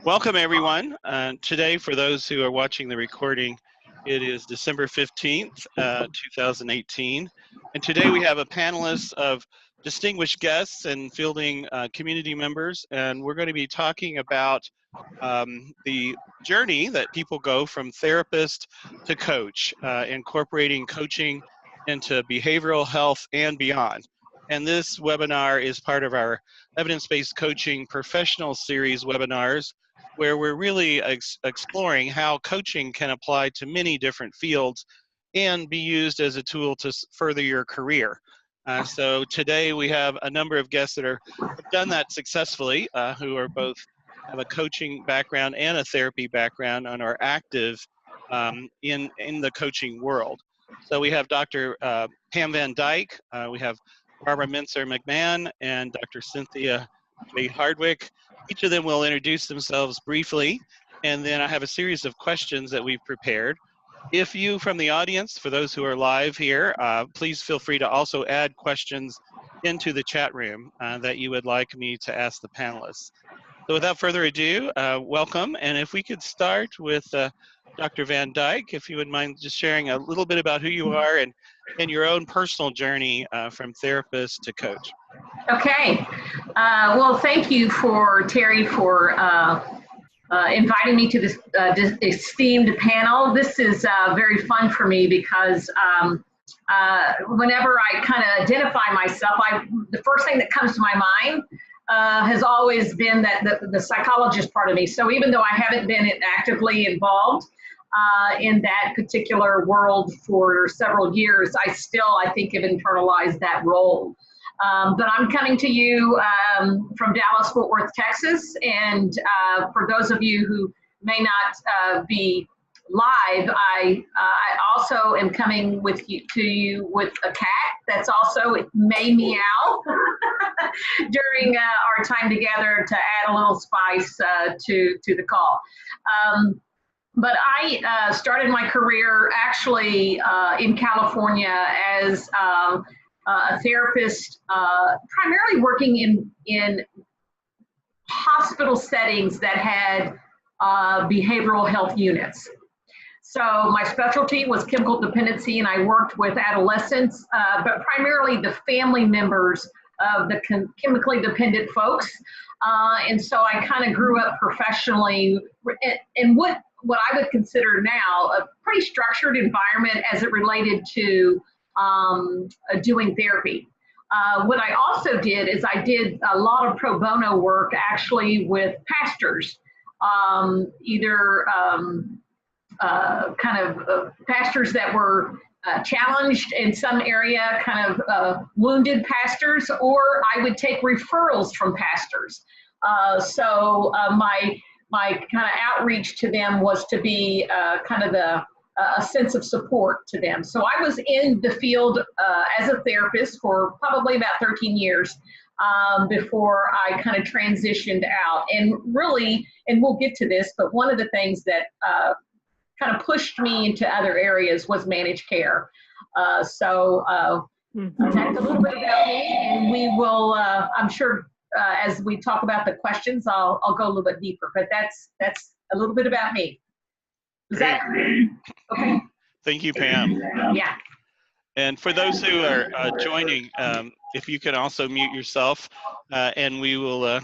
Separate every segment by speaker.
Speaker 1: Welcome, everyone. Today, for those who are watching the recording, it is December 15th, 2018. And today we have a panelist of distinguished guests and fielding community members. And we're going to be talking about the journey that people go from therapist to coach, incorporating coaching into behavioral health and beyond. And this webinar is part of our Evidence-Based Coaching Professional Series Webinars, where we're really exploring how coaching can apply to many different fields and be used as a tool to further your career. So today we have a number of guests that have done that successfully, who are both have a coaching background and a therapy background and are active in the coaching world. So we have Dr. Pam Van Dyke, we have Barbara Mintzer-McMahon, and Dr. Cynthia J Hardwick. Each of them will introduce themselves briefly, and then I have a series of questions that we've prepared. If you from the audience, for those who are live here, please feel free to also add questions into the chat room that you would like me to ask the panelists. So without further ado, welcome. And if we could start with Dr. Van Dyke, if you would mind just sharing a little bit about who you are and your own personal journey from therapist to coach.
Speaker 2: Okay. Well, thank you Terry for inviting me to this esteemed panel. This is very fun for me because whenever I kind of identify myself, the first thing that comes to my mind has always been that the psychologist part of me. So even though I haven't been actively involved in that particular world for several years, I think have internalized that role. But I'm coming to you from Dallas-Fort Worth, Texas, and for those of you who may not be live, I also am coming to you with a cat it may meow during our time together to add a little spice to the call. But I started my career actually in California as a therapist, primarily working in hospital settings that had behavioral health units. So my specialty was chemical dependency, and I worked with adolescents, but primarily the family members of the chemically dependent folks. And so I kind of grew up professionally in what I would consider now a pretty structured environment as it related to doing therapy. What I also did is I did a lot of pro bono work actually with pastors, either pastors that were challenged in some area, kind of wounded pastors, or I would take referrals from pastors. So my kind of outreach to them was to be kind of a sense of support to them. So I was in the field as a therapist for probably about 13 years before I kind of transitioned out. And really, and we'll get to this, but one of the things that kind of pushed me into other areas was managed care. That's a little bit about me, and we will, I'm sure, as we talk about the questions, I'll go a little bit deeper, but that's a little bit about me. Is that okay?
Speaker 1: Thank you, Pam.
Speaker 2: Yeah.
Speaker 1: And for those who are joining, if you can also mute yourself, and we will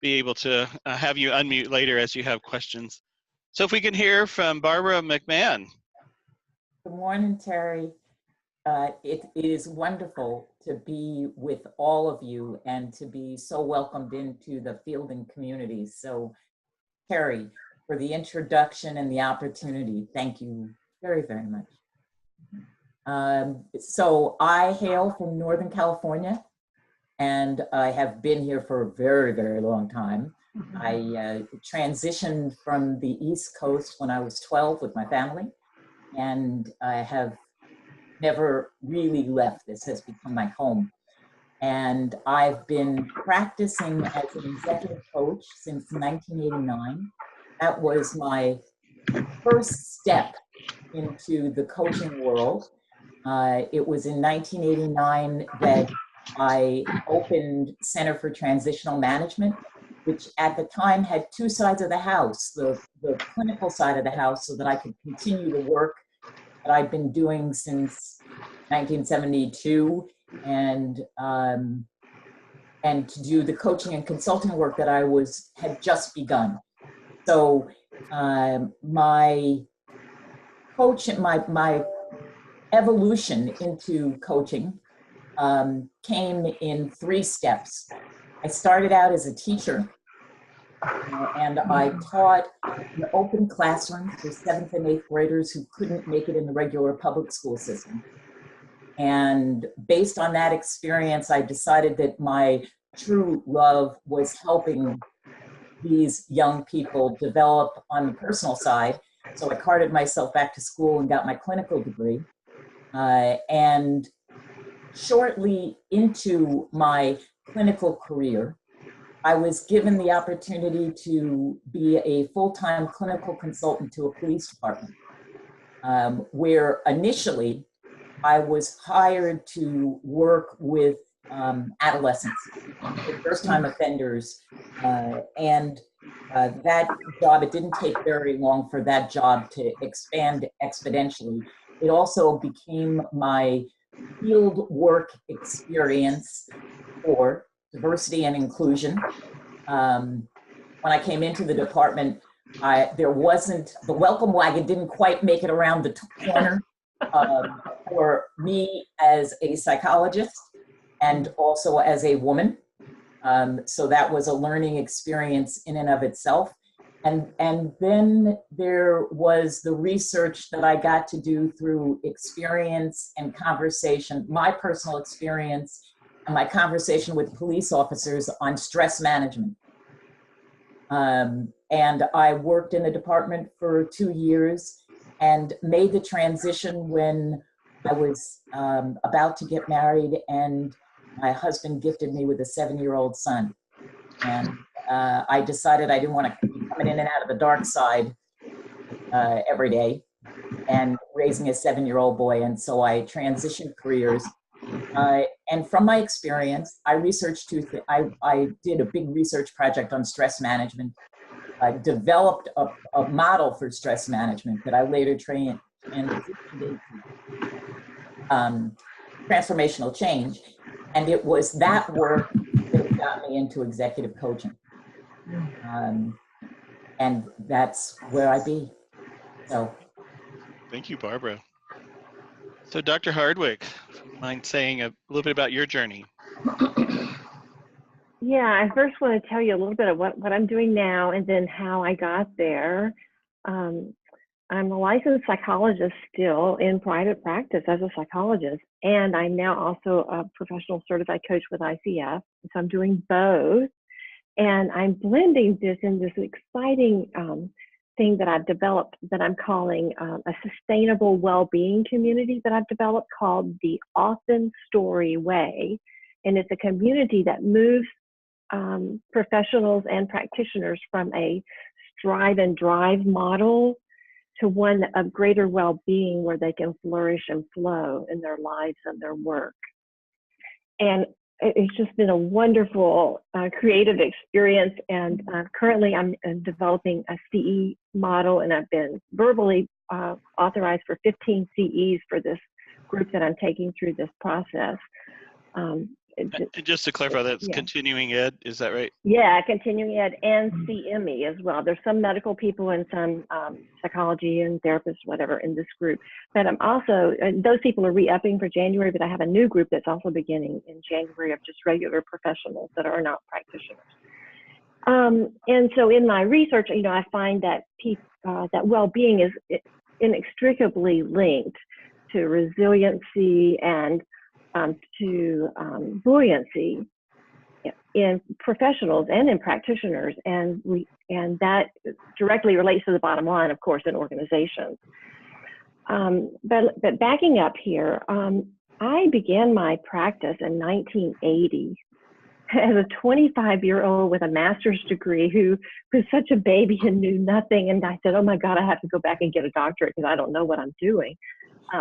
Speaker 1: be able to have you unmute later as you have questions. So if we can hear from Barbara McMahon.
Speaker 3: Good morning, Terry. It is wonderful to be with all of you and to be so welcomed into the fielding community. So, Terry, for the introduction and the opportunity, thank you very, very much. So I hail from Northern California, and I have been here for a very, very long time. I transitioned from the East Coast when I was 12 with my family, and I have never really left. This has become my home. And I've been practicing as an executive coach since 1989. That was my first step into the coaching world. It was in 1989 that I opened Center for Transitional Management which at the time had two sides of the house, the clinical side of the house, so that I could continue the work that I've been doing since 1972, and to do the coaching and consulting work that I had just begun. So my evolution into coaching came in 3 steps. I started out as a teacher, and I taught in open classrooms for 7th and 8th graders who couldn't make it in the regular public school system. And based on that experience, I decided that my true love was helping these young people develop on the personal side. So I carted myself back to school and got my clinical degree. And shortly into my clinical career, I was given the opportunity to be a full-time clinical consultant to a police department, where initially I was hired to work with adolescents, first-time offenders, and that job, it didn't take very long for that job to expand exponentially. It also became my field work experience for diversity and inclusion. When I came into the department, the welcome wagon didn't quite make it around the corner for me as a psychologist and also as a woman. So that was a learning experience in and of itself. And then there was the research that I got to do through experience and conversation, my personal experience and my conversation with police officers on stress management. And I worked in the department for 2 years and made the transition when I was about to get married, and my husband gifted me with a 7-year-old son. And I decided I didn't want to be coming in and out of the dark side every day and raising a 7-year-old boy. And so I transitioned careers. And from my experience, I researched I did a big research project on stress management. I developed a model for stress management that I later trained in transformational change. And it was that work that got me into executive coaching. And that's where I be. So.
Speaker 1: Thank you, Barbara. So Dr. Hardwick, mind saying a little bit about your journey?
Speaker 4: Yeah, I first want to tell you a little bit of what I'm doing now and then how I got there. I'm a licensed psychologist still in private practice as a psychologist, and I'm now also a professional certified coach with ICF. So I'm doing both, and I'm blending this in this exciting thing that I've developed that I'm calling a sustainable well-being community that I've developed called the Often Story Way. And it's a community that moves professionals and practitioners from a strive and drive model to one of greater well-being where they can flourish and flow in their lives and their work. And it's just been a wonderful creative experience. And currently I'm developing a CE model, and I've been verbally authorized for 15 CEs for this group that I'm taking through this process.
Speaker 1: And just to clarify, that's continuing ed, is that right?
Speaker 4: Yeah, continuing ed and CME as well. There's some medical people and some psychology and therapists, whatever, in this group. But I'm also, those people are re-upping for January, but I have a new group that's also beginning in January of just regular professionals that are not practitioners. And so in my research, I find that that well-being is inextricably linked to resiliency and to buoyancy in professionals and in practitioners, and that directly relates to the bottom line, of course, in organizations. But backing up here, I began my practice in 1980 as a 25-year-old with a master's degree who was such a baby and knew nothing. And I said, oh my God, I have to go back and get a doctorate because I don't know what I'm doing.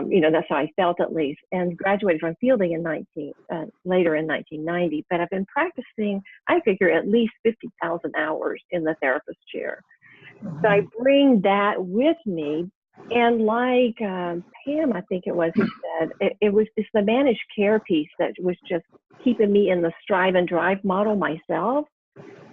Speaker 4: You know, that's how I felt at least, and graduated from fielding in later in 1990. But I've been practicing, I figure, at least 50,000 hours in the therapist chair. So I bring that with me. And like Pam, I think it was, who said, it's the managed care piece that was just keeping me in the strive and drive model myself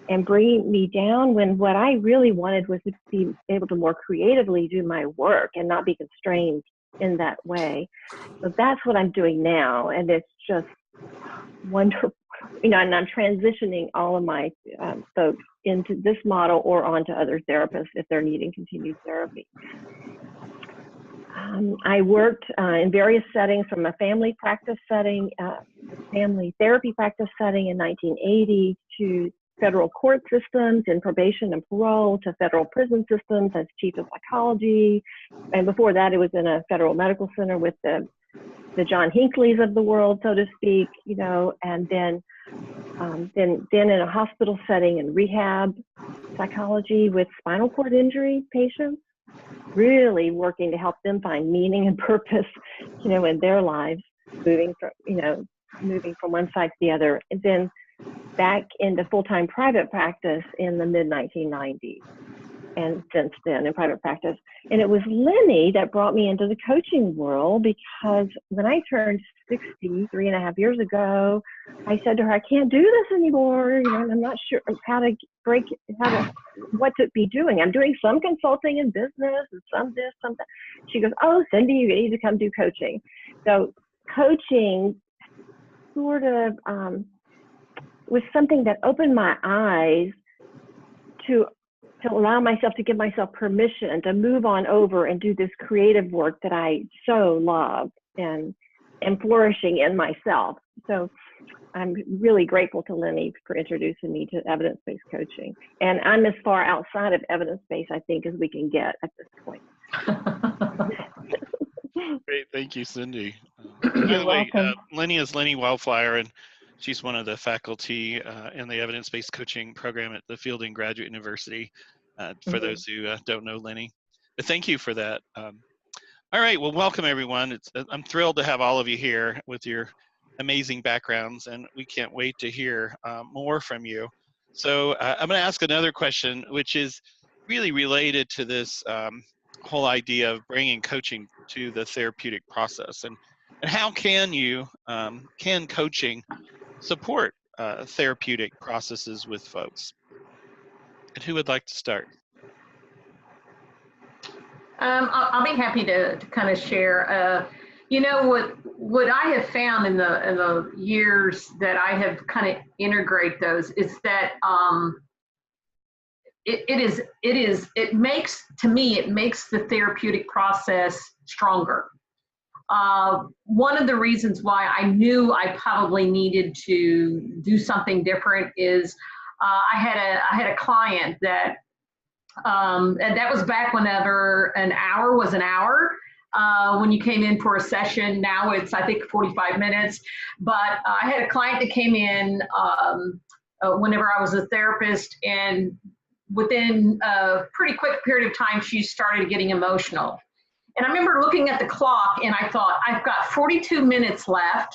Speaker 4: and bringing me down, when what I really wanted was to be able to more creatively do my work and not be constrained in that way. So that's what I'm doing now. And it's just wonderful, you know, and I'm transitioning all of my folks into this model or onto other therapists if they're needing continued therapy. I worked in various settings, from a family practice setting, family therapy practice setting in 1980, to federal court systems in probation and parole, to federal prison systems as chief of psychology. And before that, it was in a federal medical center with the John Hinckley's of the world, so to speak, you know, and then in a hospital setting in rehab psychology with spinal cord injury patients, really working to help them find meaning and purpose, you know, in their lives, moving from one side to the other, and then back into full-time private practice in the mid-1990s, and since then in private practice. And it was Lenny that brought me into the coaching world, because when I turned 60, 3.5 years ago, I said to her, I can't do this anymore, you know, and I'm not sure what to be doing. I'm doing some consulting in business and some this, some that. She goes, oh, Cindy, you need to come do coaching. So coaching sort of was something that opened my eyes to allow myself to give myself permission to move on over and do this creative work that I so love and flourishing in myself. So I'm really grateful to Lenny for introducing me to evidence-based coaching. And I'm as far outside of evidence-based, I think, as we can get at this point.
Speaker 1: Great, thank you, Cindy. By the way, Lenny is Lenny Wildflower, and she's one of the faculty in the evidence-based coaching program at the Fielding Graduate University, for those who don't know Lenny. But thank you for that. All right, well, welcome everyone. I'm thrilled to have all of you here with your amazing backgrounds, and we can't wait to hear more from you. So I'm going to ask another question, which is really related to this whole idea of bringing coaching to the therapeutic process, and how can coaching support therapeutic processes with folks? And who would like to start?
Speaker 2: I'll be happy to kind of share. You know, what I have found in the years that I have kind of integrate those is that it makes the therapeutic process stronger. One of the reasons why I knew I probably needed to do something different is I had a client that and that was back whenever an hour was an hour. When you came in for a session, now it's, I think, 45 minutes. But I had a client that came in whenever I was a therapist, and within a pretty quick period of time, she started getting emotional. And I remember looking at the clock, and I thought, I've got 42 minutes left.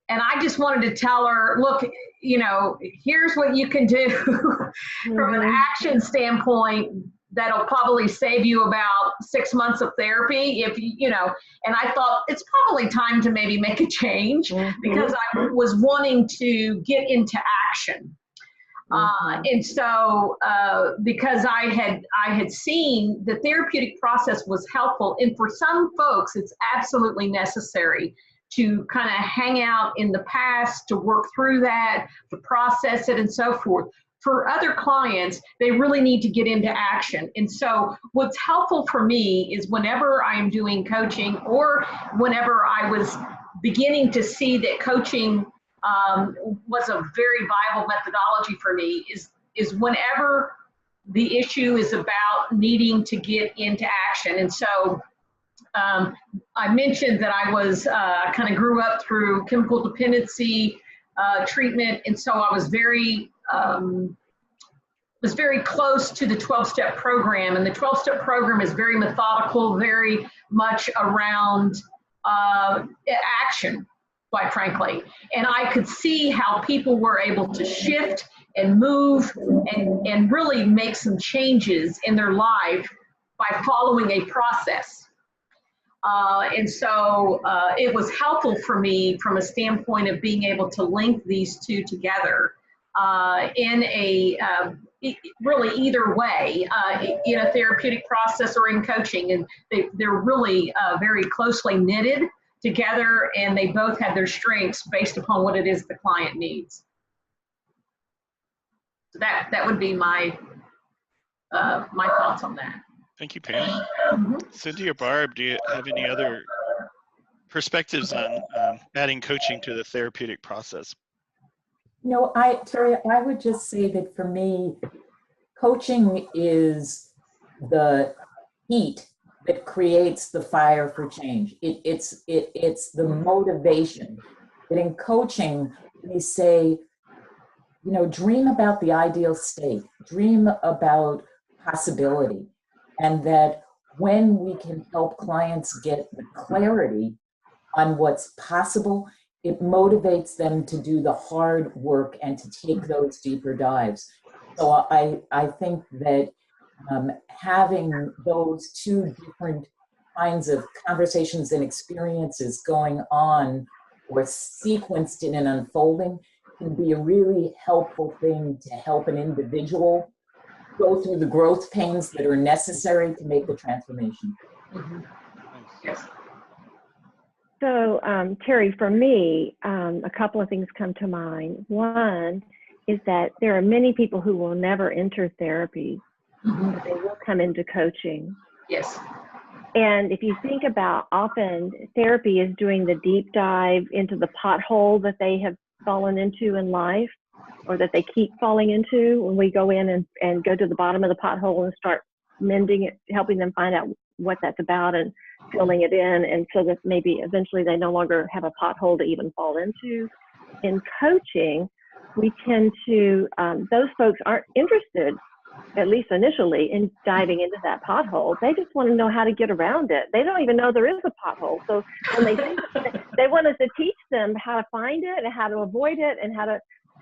Speaker 2: And I just wanted to tell her, look, you know, here's what you can do from an action standpoint that'll probably save you about 6 months of therapy, if you know. And I thought it's probably time to maybe make a change, because I was wanting to get into action. And so because I had seen the therapeutic process was helpful, and for some folks it's absolutely necessary to kind of hang out in the past, to work through that, to process it, and so forth. For other clients, they really need to get into action. And so what's helpful for me is whenever I'm doing coaching, or whenever I was beginning to see that coaching was a very viable methodology for me, is whenever the issue is about needing to get into action. And so I mentioned that I was kind of grew up through chemical dependency treatment, and so I was very was very close to the 12-step program, and the 12-step program is very methodical, very much around action, quite frankly. And I could see how people were able to shift and move and really make some changes in their life by following a process. And so it was helpful for me from a standpoint of being able to link these two together in a really either way, in a therapeutic process or in coaching. And they're really very closely knitted together, and they both have their strengths based upon what it is the client needs. So that would be my my thoughts on that.
Speaker 1: Thank you, Pam. Cynthia or Barb, do you have any other perspectives on adding coaching to the therapeutic process?
Speaker 3: No, Terry, I would just say that for me, coaching is the heat that creates the fire for change. It's the motivation. That in coaching, we say, you know, dream about the ideal state, dream about possibility, and that when we can help clients get the clarity on what's possible, it motivates them to do the hard work and to take those deeper dives. So I think that having those two different kinds of conversations and experiences going on or sequenced in an unfolding can be a really helpful thing to help an individual go through the growth pains that are necessary to make the transformation.
Speaker 2: Yes.
Speaker 4: So, Terry, for me, a couple of things come to mind. One is that there are many people who will never enter therapy, but they will come into coaching.
Speaker 2: Yes.
Speaker 4: And if you think about, often therapy is doing the deep dive into the pothole that they have fallen into in life, or that they keep falling into. When we go in and go to the bottom of the pothole and start mending it, helping them find out what that's about and filling it in, and so that maybe eventually they no longer have a pothole to even fall into. In coaching, we tend to, those folks aren't interested, at least initially, in diving into that pothole. They just want to know how to get around it. They don't even know there is a pothole. So when they want us to teach them how to find it and how to avoid it and how to,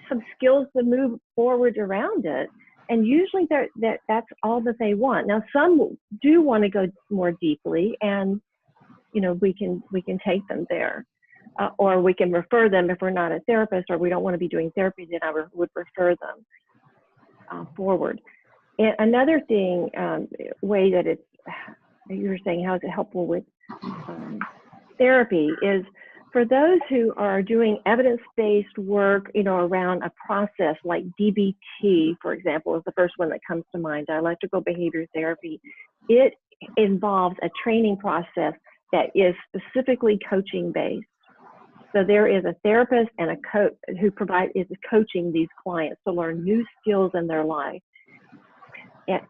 Speaker 4: some skills to move forward around it. And usually that's all that they want. Now, some do want to go more deeply, and you know, we can take them there, or we can refer them if we're not a therapist or we don't want to be doing therapy. Then I would refer them forward. And another thing, way that it's, you were saying, how is it helpful with therapy, is for those who are doing evidence-based work, you know, around a process like DBT, for example, is the first one that comes to mind, dialectical behavior therapy. It involves a training process that is specifically coaching-based. So there is a therapist and a coach who is coaching these clients to learn new skills in their life.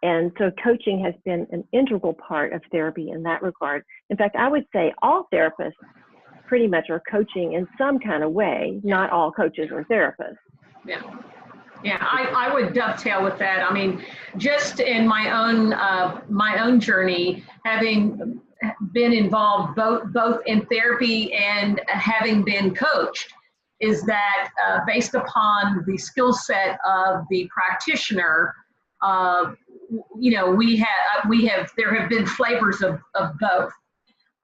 Speaker 4: And so coaching has been an integral part of therapy in that regard. In fact, I would say all therapists pretty much are coaching in some kind of way. Not all coaches are therapists.
Speaker 2: Yeah. Yeah, I would dovetail with that. I mean, just in my own journey, having been involved both in therapy and having been coached, is that based upon the skill set of the practitioner, you know, there have been flavors of both.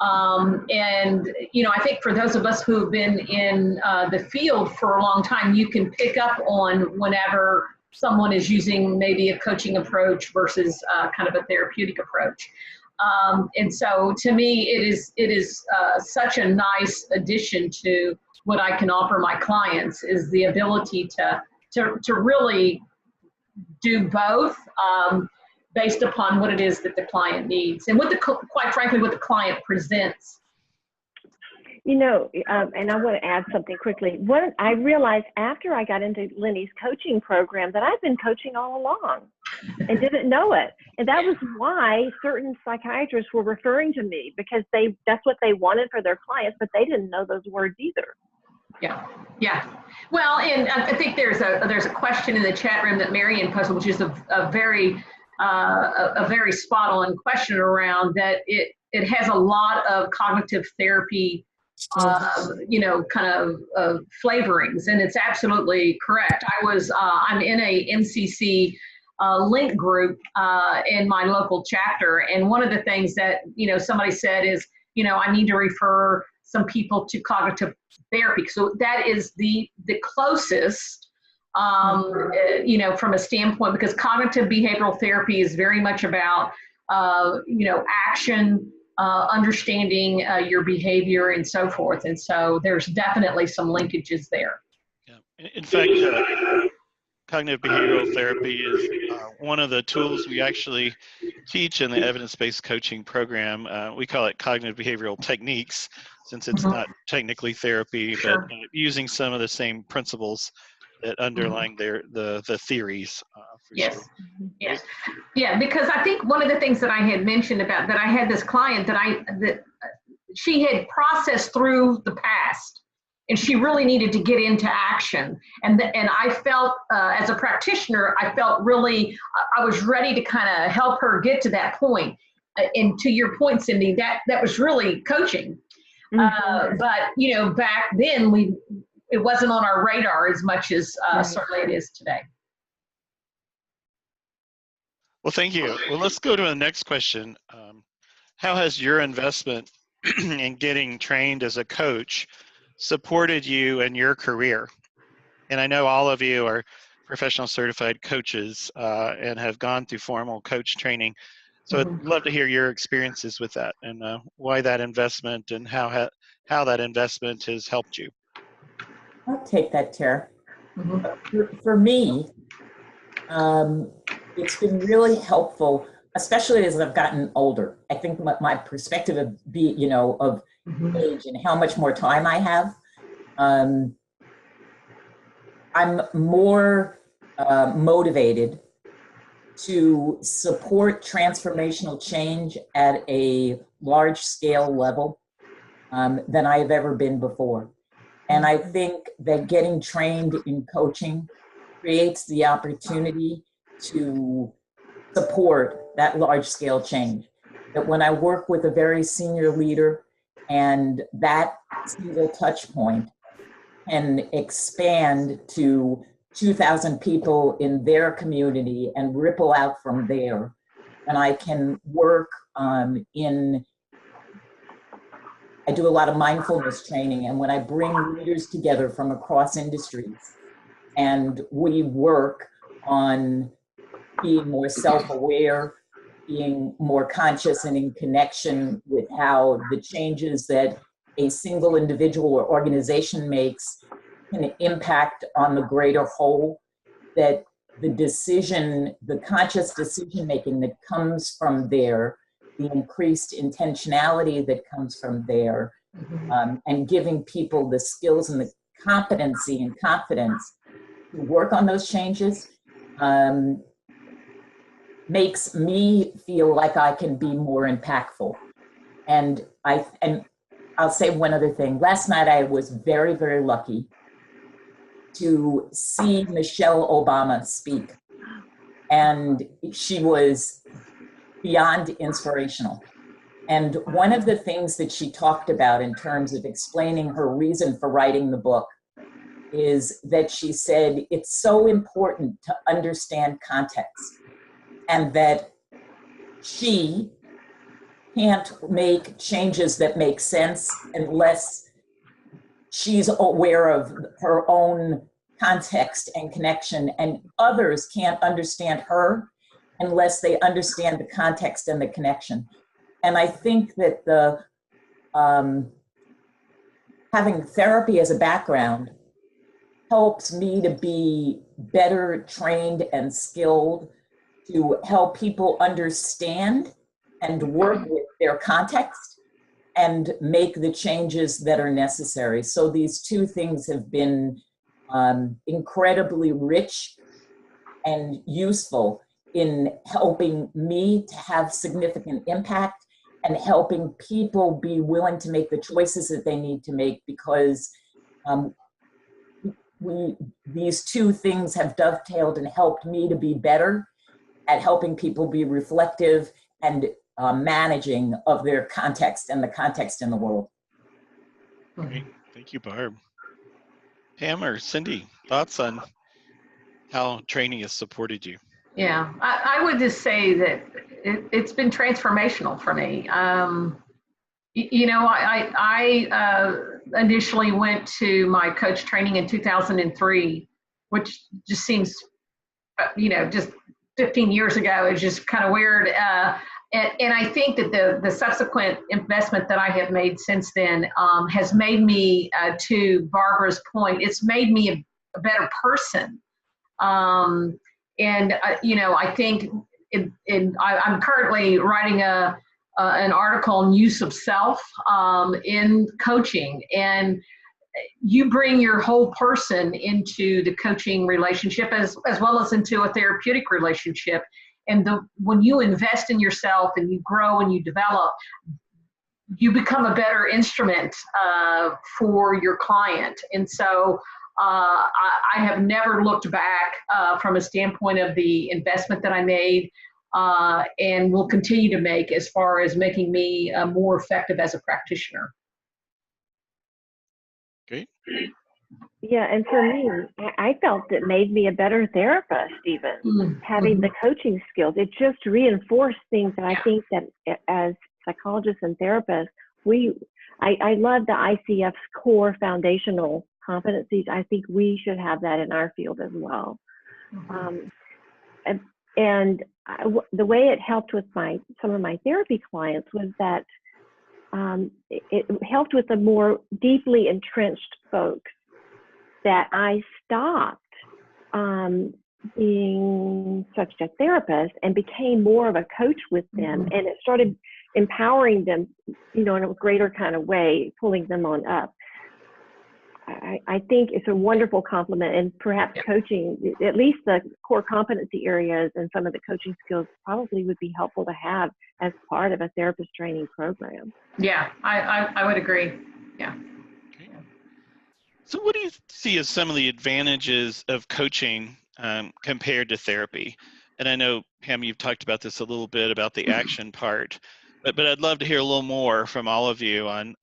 Speaker 2: And, you know, I think for those of us who have been in the field for a long time, you can pick up on whenever someone is using maybe a coaching approach versus kind of a therapeutic approach. And so to me, it is such a nice addition to what I can offer my clients, is the ability to really do both. Based upon what it is that the client needs and quite frankly, what the client presents.
Speaker 4: You know, and I want to add something quickly. What I realized after I got into Lenny's coaching program, that I've been coaching all along and didn't know it. And that was why certain psychiatrists were referring to me, because that's what they wanted for their clients, but they didn't know those words either.
Speaker 2: Yeah. Well, and I think there's a question in the chat room that Marion posted, which is a very spot on question around that. It has a lot of cognitive therapy, kind of flavorings, and it's absolutely correct. I'm in a MCC link group in my local chapter, and one of the things that somebody said is, I need to refer some people to cognitive therapy. So that is the closest, from a standpoint, because cognitive behavioral therapy is very much about, action, understanding your behavior and so forth. And so there's definitely some linkages there.
Speaker 1: Yeah. In fact, cognitive behavioral therapy is one of the tools we actually teach in the evidence-based coaching program. We call it cognitive behavioral techniques, since it's not technically therapy, but using some of the same principles that underlying the theories.
Speaker 2: Yes.
Speaker 1: Sure.
Speaker 2: Yes. Yeah, because I think one of the things that I had mentioned about that, I had this client that she had processed through the past, and she really needed to get into action. And I felt, as a practitioner, I felt really, I was ready to kind of help her get to that point. And to your point, Cindy, that was really coaching. But back then it wasn't on our radar as much as certainly it is today.
Speaker 1: Well, thank you. Well, let's go to the next question. How has your investment in getting trained as a coach supported you in your career? And I know all of you are professional certified coaches and have gone through formal coach training. So I'd love to hear your experiences with that and why that investment and how that investment has helped you.
Speaker 3: I'll take that, Tara. For me, it's been really helpful, especially as I've gotten older. I think my perspective of age and how much more time I have, I'm more motivated to support transformational change at a large scale level than I have ever been before. And I think that getting trained in coaching creates the opportunity to support that large scale change. That when I work with a very senior leader and that single touch point can expand to 2,000 people in their community and ripple out from there, and I can work I do a lot of mindfulness training, and when I bring leaders together from across industries and we work on being more self-aware, being more conscious and in connection with how the changes that a single individual or organization makes can impact on the greater whole, that the conscious decision-making that comes from there, the increased intentionality that comes from there, and giving people the skills and the competency and confidence to work on those changes makes me feel like I can be more impactful. And I'll say one other thing. Last night I was very, very lucky to see Michelle Obama speak. And she was beyond inspirational. And one of the things that she talked about in terms of explaining her reason for writing the book is that she said it's so important to understand context, and that she can't make changes that make sense unless she's aware of her own context and connection, and others can't understand her unless they understand the context and the connection. And I think that having therapy as a background helps me to be better trained and skilled to help people understand and work with their context and make the changes that are necessary. So these two things have been incredibly rich and useful in helping me to have significant impact and helping people be willing to make the choices that they need to make, because these two things have dovetailed and helped me to be better at helping people be reflective and managing of their context and the context in the world.
Speaker 1: Great. Thank you, Barb. Pam or Cindy, thoughts on how training has supported you?
Speaker 2: Yeah, I would just say that it's been transformational for me. You know, I initially went to my coach training in 2003, which just seems, you know, just 15 years ago. It's just kind of weird. And I think that the subsequent investment that I have made since then has made me, to Barbara's point, it's made me a better person. You know, I think I'm currently writing an article on use of self in coaching, and you bring your whole person into the coaching relationship as well as into a therapeutic relationship. And when you invest in yourself and you grow and you develop, you become a better instrument for your client. And so I have never looked back from a standpoint of the investment that I made and will continue to make as far as making me more effective as a practitioner.
Speaker 1: Great.
Speaker 4: Yeah, and for me, I felt it made me a better therapist even, having the coaching skills. It just reinforced things that I think that as psychologists and therapists, I love the ICF's core foundational competencies. I think we should have that in our field as well. The way it helped with some of my therapy clients was that it helped with the more deeply entrenched folks, that I stopped being such a therapist and became more of a coach with them, and it started empowering them, you know, in a greater kind of way, pulling them on up. I think it's a wonderful compliment, and perhaps coaching, at least the core competency areas and some of the coaching skills probably would be helpful to have as part of a therapist training program.
Speaker 2: Yeah, I would agree. Yeah.
Speaker 1: Okay. So what do you see as some of the advantages of coaching compared to therapy? And I know, Pam, you've talked about this a little bit about the action part, but I'd love to hear a little more from all of you on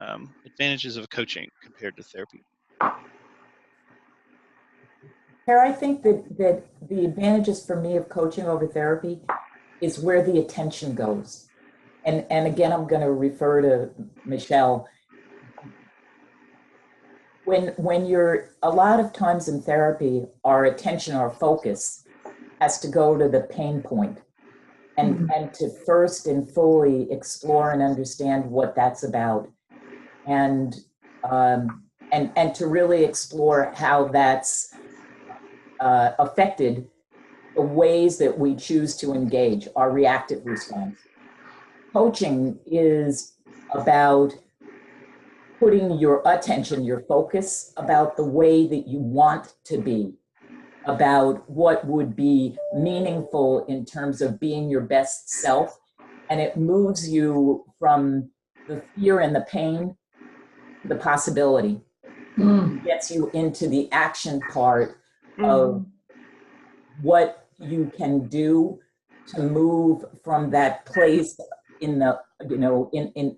Speaker 1: advantages of coaching compared to therapy.
Speaker 3: Here, I think that the advantages for me of coaching over therapy is where the attention goes. And again, I'm going to refer to Michelle. When you're, a lot of times in therapy, our attention, our focus has to go to the pain point and to first and fully explore and understand what that's about. And to really explore how that's affected the ways that we choose to engage, our reactive response. Coaching is about putting your attention, your focus about the way that you want to be, about what would be meaningful in terms of being your best self. And it moves you from the fear and the pain to the possibility. Gets you into the action part of what you can do to move from that place in the, you know,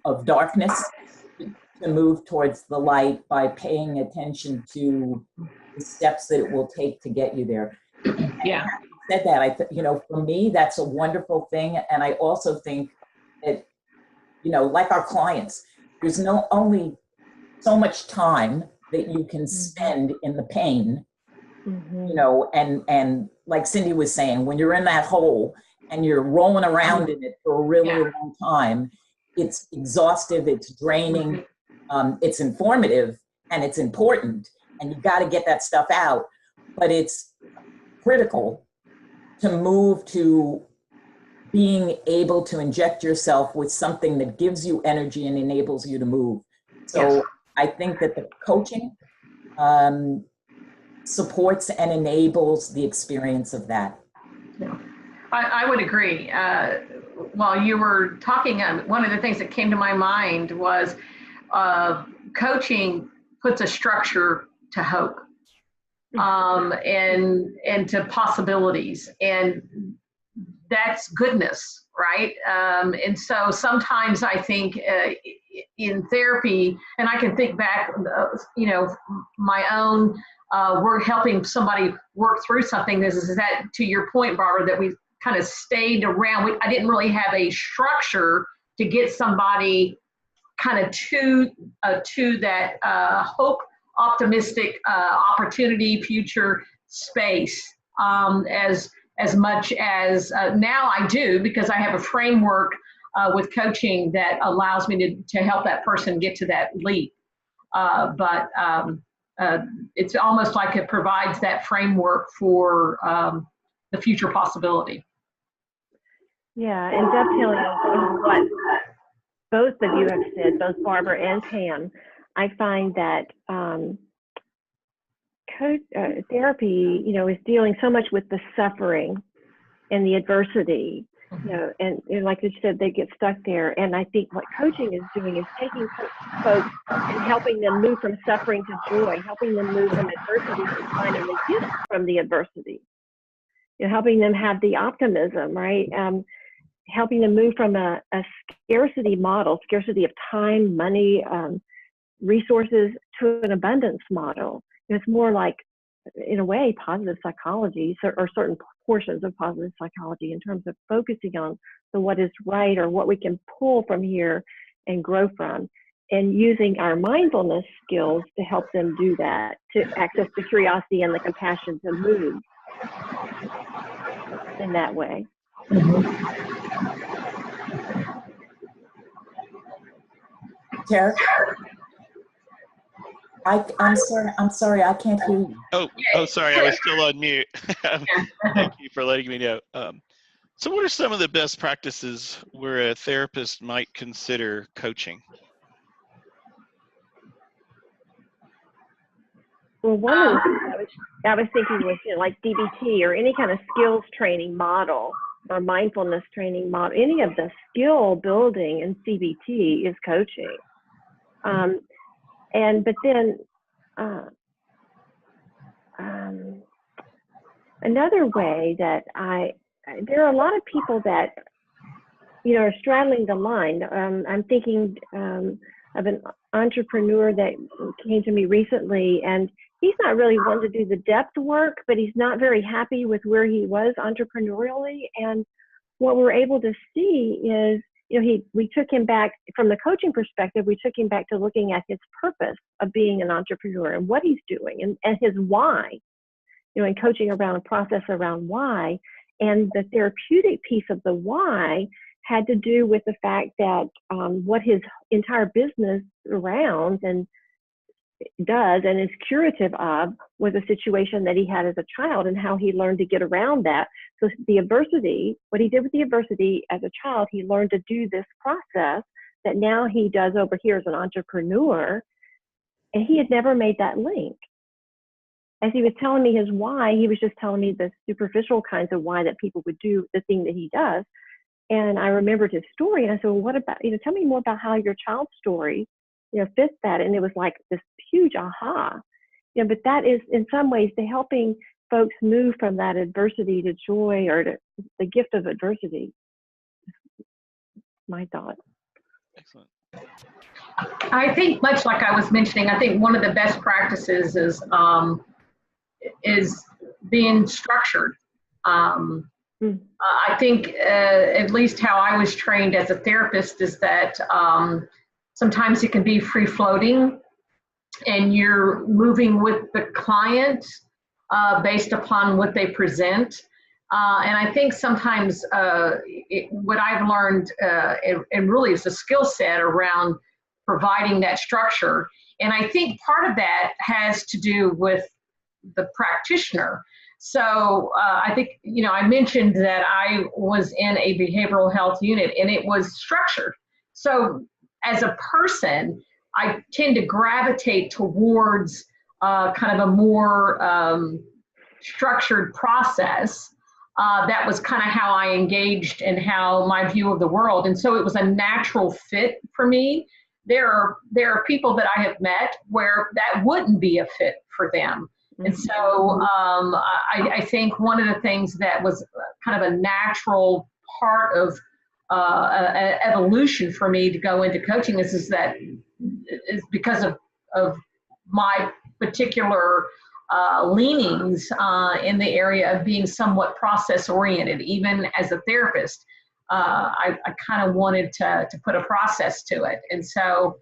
Speaker 3: of darkness, to move towards the light by paying attention to the steps that it will take to get you there.
Speaker 2: Yeah.
Speaker 3: Said that, you know, for me, that's a wonderful thing. And I also think that, you know, like our clients, there's only so much time that you can spend in the pain, you know, and like Cindy was saying, when you're in that hole and you're rolling around in it for a really long time, it's exhaustive, it's draining, it's informative, and it's important, and you got to get that stuff out. But it's critical to move to being able to inject yourself with something that gives you energy and enables you to move. So I think that the coaching supports and enables the experience of that.
Speaker 2: Yeah. I would agree. While you were talking, one of the things that came to my mind was coaching puts a structure to hope. and to possibilities, and that's goodness, right? And so sometimes I think in therapy, and I can think back, my own work helping somebody work through something. This is that, to your point, Barbara, that we kind of stayed around. I didn't really have a structure to get somebody kind of to that hope, optimistic opportunity, future space as much as now I do, because I have a framework with coaching that allows me to help that person get to that leap. But it's almost like it provides that framework for the future possibility.
Speaker 4: Yeah, and dovetailing on what both of you have said, both Barbara and Pam, I find that therapy, is dealing so much with the suffering and the adversity, and like you said, they get stuck there. And I think what coaching is doing is taking folks and helping them move from suffering to joy, helping them move from adversity to finding the gifts from the adversity, helping them have the optimism, right? Helping them move from a scarcity model, scarcity of time, money, resources, to an abundance model. It's more like, in a way, positive psychology, or certain portions of positive psychology, in terms of focusing on what is right, or what we can pull from here and grow from, and using our mindfulness skills to help them do that, to access the curiosity and the compassion to move in that way.
Speaker 3: Tara? I'm sorry, I can't hear you.
Speaker 1: Oh, sorry, I was still on mute. Thank you for letting me know. So what are some of the best practices where a therapist might consider coaching?
Speaker 4: Well, one of the things I was thinking was, like DBT or any kind of skills training model or mindfulness training model. Any of the skill building in CBT is coaching. But then another way that there are a lot of people that, are straddling the line. I'm thinking of an entrepreneur that came to me recently, and he's not really one to do the depth work, but he's not very happy with where he was entrepreneurially. And what we're able to see is, we took him back from the coaching perspective. We took him back to looking at his purpose of being an entrepreneur and what he's doing, and his why, and coaching around a process around why. And the therapeutic piece of the why had to do with the fact that what his entire business surrounds and does and is curative of was a situation that he had as a child, and how he learned to get around that. So the adversity, what he did with the adversity as a child, he learned to do this process that now he does over here as an entrepreneur, and he had never made that link. As he was telling me his why, he was just telling me the superficial kinds of why that people would do the thing that he does. And I remembered his story, and I said, well, what about, tell me more about how your child's story, fits that. And it was like this huge aha. But that is in some ways to helping folks move from that adversity to joy, or to the gift of adversity. My thought.
Speaker 1: Excellent.
Speaker 2: I think, much like I was mentioning, I think one of the best practices is being structured. I think at least how I was trained as a therapist is that sometimes it can be free-floating, and you're moving with the client based upon what they present. And I think sometimes what I've learned, and really is a skill set around providing that structure. And I think part of that has to do with the practitioner. So I think, I mentioned that I was in a behavioral health unit, and it was structured. So as a person, I tend to gravitate towards kind of a more structured process. That was kind of how I engaged and how my view of the world. And so it was a natural fit for me. There are people that I have met where that wouldn't be a fit for them. And so I think one of the things that was kind of a natural part of evolution for me to go into coaching is that is because of my particular leanings in the area of being somewhat process oriented. Even as a therapist, I kind of wanted to put a process to it. And so,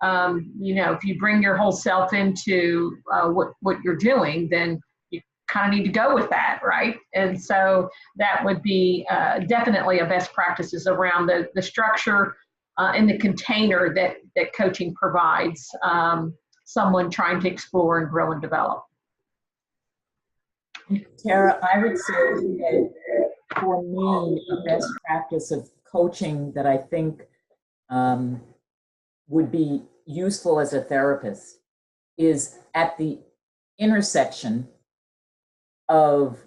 Speaker 2: if you bring your whole self into what you're doing, then you kind of need to go with that, right? And so that would be definitely a best practices around the structure and the container that coaching provides someone trying to explore and grow and develop.
Speaker 3: Tara, I would say that for me, the best practice of coaching that I think would be useful as a therapist is at the intersection of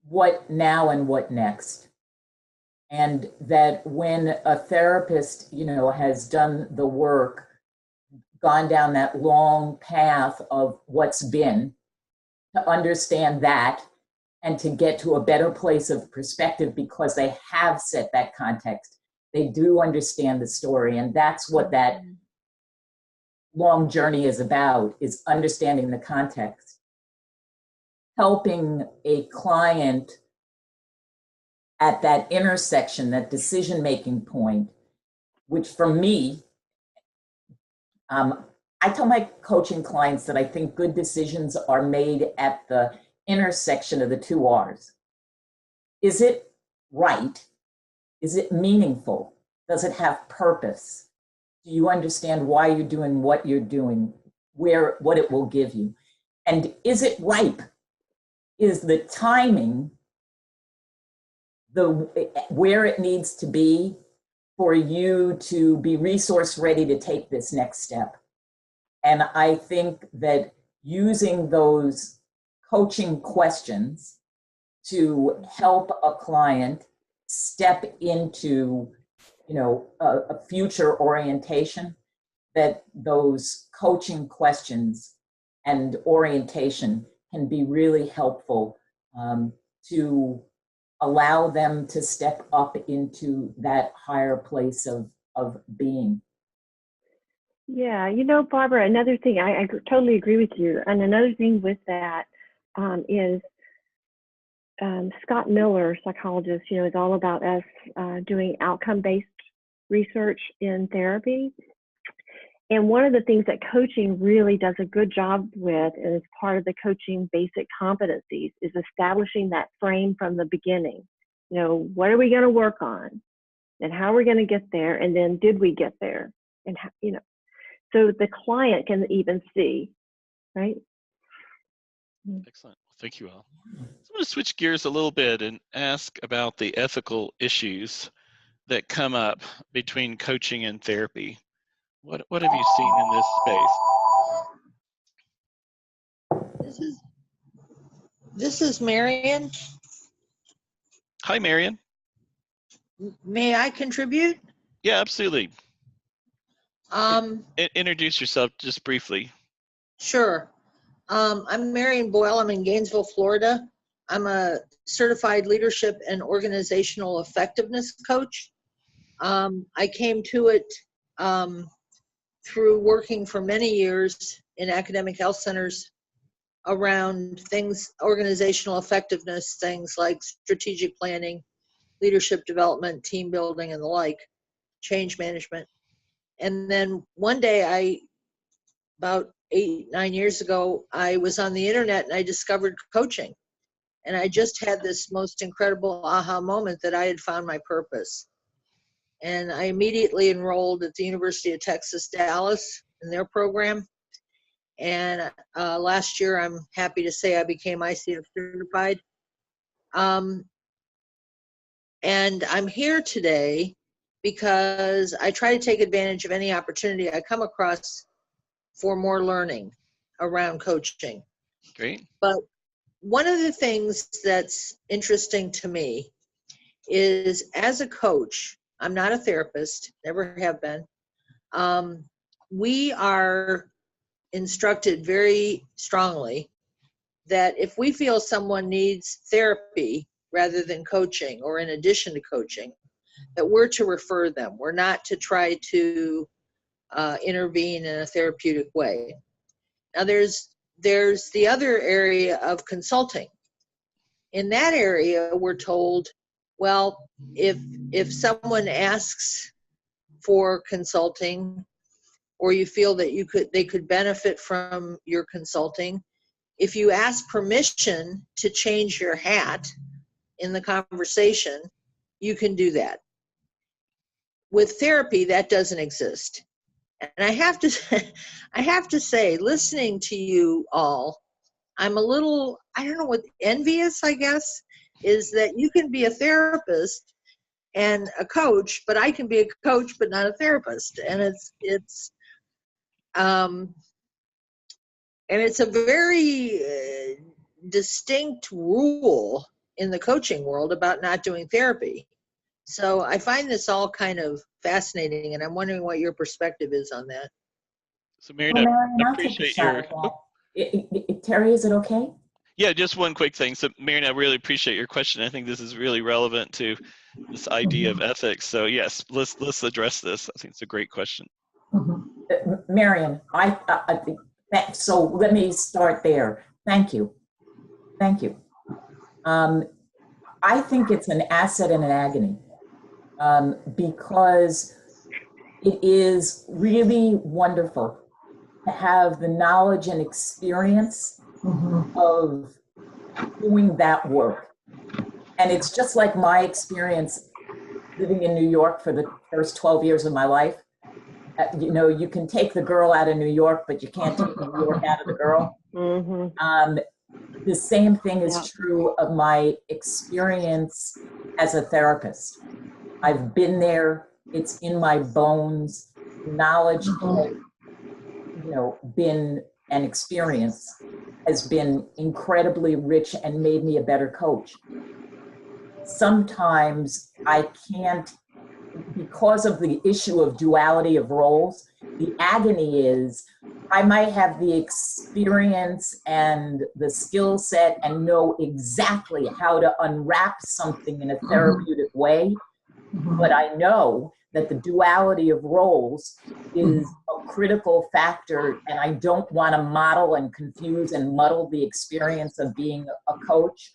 Speaker 3: what now and what next. And that when a therapist, has done the work, gone down that long path of what's been, to understand that and to get to a better place of perspective because they have set that context. They do understand the story, and that's what that long journey is about, is understanding the context. Helping a client at that intersection, that decision-making point, which for me, I tell my coaching clients that I think good decisions are made at the intersection of the two R's. Is it right? Is it meaningful? Does it have purpose? Do you understand why you're doing what you're doing, what it will give you? And is it ripe? Is the timing where it needs to be for you to be resource ready to take this next step? And I think that using those coaching questions to help a client step into, a future orientation, that those coaching questions and orientation can be really helpful to allow them to step up into that higher place of being.
Speaker 4: Yeah, Barbara, another thing, I totally agree with you. And another thing with that is Scott Miller, psychologist, is all about us doing outcome-based research in therapy. And one of the things that coaching really does a good job with, and is part of the coaching basic competencies, is establishing that frame from the beginning. What are we going to work on? And how are we going to get there? And then did we get there? And, so the client can even see, right?
Speaker 1: Excellent. Well, thank you all. So I'm going to switch gears a little bit and ask about the ethical issues that come up between coaching and therapy. What have you seen in this space?
Speaker 5: This is Marion.
Speaker 1: Hi, Marion.
Speaker 5: May I contribute?
Speaker 1: Yeah, absolutely. Introduce yourself just briefly.
Speaker 5: Sure. I'm Marion Boyle. I'm in Gainesville, Florida. I'm a certified leadership and organizational effectiveness coach. I came to it through working for many years in academic health centers around things, organizational effectiveness, things like strategic planning, leadership development, team building, and the like, change management. And then one day, about 8-9 years ago, I was on the internet and I discovered coaching. And I just had this most incredible aha moment that I had found my purpose. And I immediately enrolled at the University of Texas, Dallas in their program. And last year, I'm happy to say I became ICF certified. And I'm here today because I try to take advantage of any opportunity I come across for more learning around coaching.
Speaker 1: Great.
Speaker 5: But one of the things that's interesting to me is, as a coach, I'm not a therapist, never have been. We are instructed very strongly that if we feel someone needs therapy rather than coaching, or in addition to coaching, that we're to refer them. We're not to try to intervene in a therapeutic way. Now there's the other area of consulting. In that area, we're told, well, if someone asks for consulting, or you feel that they could benefit from your consulting, if you ask permission to change your hat in the conversation, you can do that. With therapy, that doesn't exist. And I have to say, listening to you all, I'm a little, I don't know what, envious, I guess, is that you can be a therapist and a coach, but I can be a coach but not a therapist. And it's a very distinct rule in the coaching world about not doing therapy. So I find this all kind of fascinating, and I'm wondering what your perspective is on that.
Speaker 1: So Marian, I appreciate your...
Speaker 3: Terry, is it okay?
Speaker 1: Yeah, just one quick thing. So Marian, I really appreciate your question. I think this is really relevant to this idea of ethics. So yes, let's address this. I think it's a great question.
Speaker 3: Marian, so let me start there. Thank you. I think it's an asset and an agony, because it is really wonderful to have the knowledge and experience of doing that work. And it's just like my experience living in New York for the first 12 years of my life. You know, you can take the girl out of New York, but you can't take New York out of the girl. The same thing is true of my experience as a therapist. I've been there, it's in my bones. Knowledge has, been an experience, has been incredibly rich and made me a better coach. Sometimes I can't, because of the issue of duality of roles, the agony is I might have the experience and the skill set and know exactly how to unwrap something in a therapeutic way, but I know that the duality of roles is a critical factor, and I don't want to model and confuse and muddle the experience of being a coach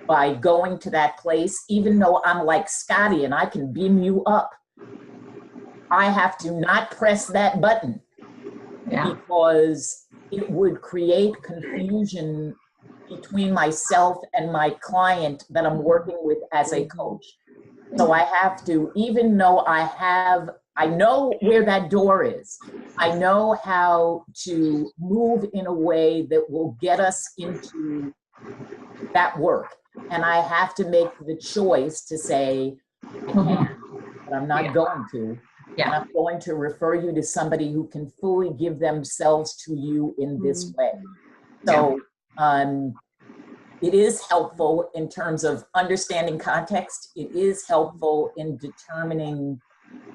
Speaker 3: by going to that place. Even though I'm like Scotty and I can beam you up, I have to not press that button because it would create confusion between myself and my client that I'm working with as a coach. So I have to, even though I know where that door is, I know how to move in a way that will get us into that work. And I have to make the choice to say, I can, but I'm not going to. And I'm going to refer you to somebody who can fully give themselves to you in this way. So it is helpful in terms of understanding context. It is helpful in determining,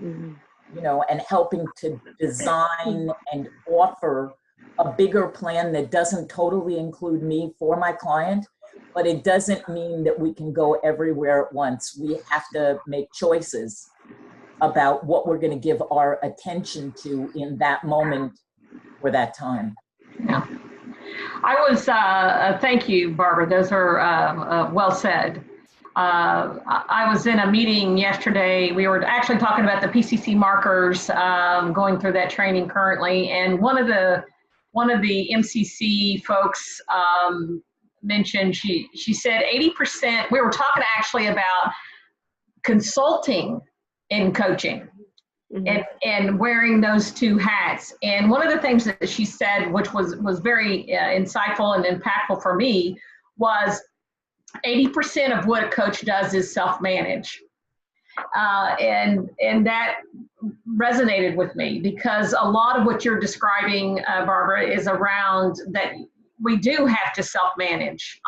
Speaker 3: and helping to design and offer a bigger plan that doesn't totally include me for my client, but it doesn't mean that we can go everywhere at once. We have to make choices about what we're going to give our attention to in that moment or that time.
Speaker 2: Yeah. I was, thank you, Barbara. Those are well said. I was in a meeting yesterday. We were actually talking about the PCC markers, going through that training currently. And one of the MCC folks mentioned, she said 80%, we were talking actually about consulting in coaching. And wearing those two hats. And one of the things that she said, which was very insightful and impactful for me, was 80% of what a coach does is self-manage. And that resonated with me, because a lot of what you're describing, Barbara, is around that we do have to self-manage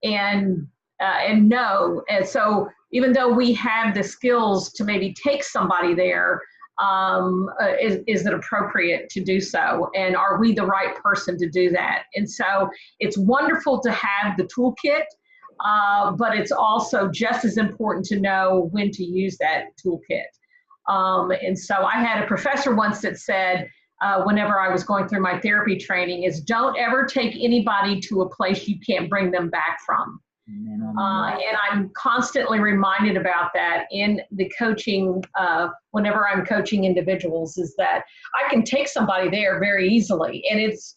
Speaker 2: and know. And so even though we have the skills to maybe take somebody there, Is it appropriate to do so? And are we the right person to do that? And so it's wonderful to have the toolkit, but it's also just as important to know when to use that toolkit. And so I had a professor once that said, whenever I was going through my therapy training, is don't ever take anybody to a place you can't bring them back from. And I'm constantly reminded about that in the coaching, whenever I'm coaching individuals, is that I can take somebody there very easily, and it's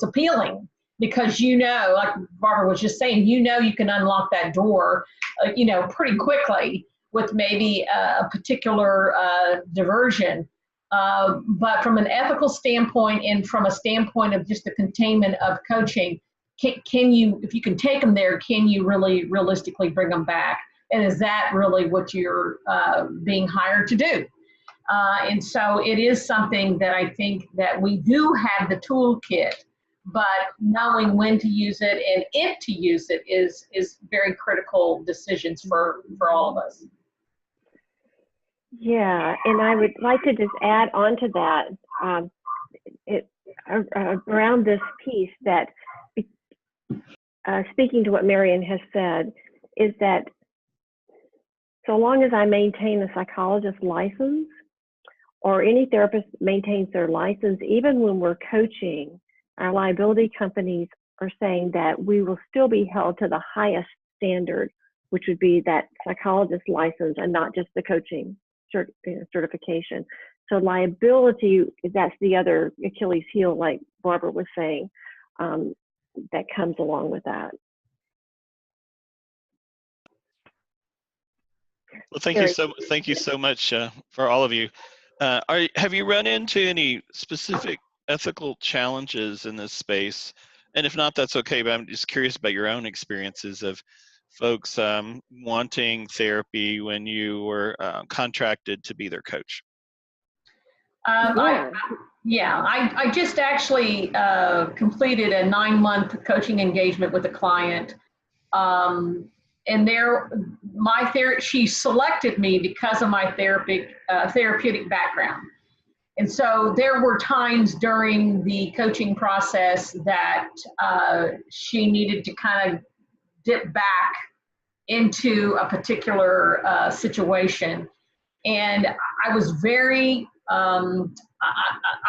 Speaker 2: appealing because, you know, like Barbara was just saying, you know, you can unlock that door, you know, pretty quickly with maybe a particular diversion. But from an ethical standpoint and from a standpoint of just the containment of coaching, can you, if you can take them there, can you really realistically bring them back? And is that really what you're being hired to do? And so it is something that I think that we do have the toolkit, but knowing when to use it and if to use it is very critical decisions for all of us.
Speaker 4: Yeah, and I would like to just add on to that, around this piece that, speaking to what Marion has said, is that so long as I maintain a psychologist license, or any therapist maintains their license, even when we're coaching, our liability companies are saying that we will still be held to the highest standard, which would be that psychologist license and not just the coaching certification. So liability, that's the other Achilles heel, like Barbara was saying, that comes along with that.
Speaker 1: Well, thank you so much for all of you. Have you run into any specific ethical challenges in this space? And if not, that's okay, but I'm just curious about your own experiences of folks wanting therapy when you were contracted to be their coach.
Speaker 2: I just actually completed a 9-month coaching engagement with a client. And she selected me because of my therapeutic background. And so there were times during the coaching process that she needed to kind of dip back into a particular situation. And I was very, I'm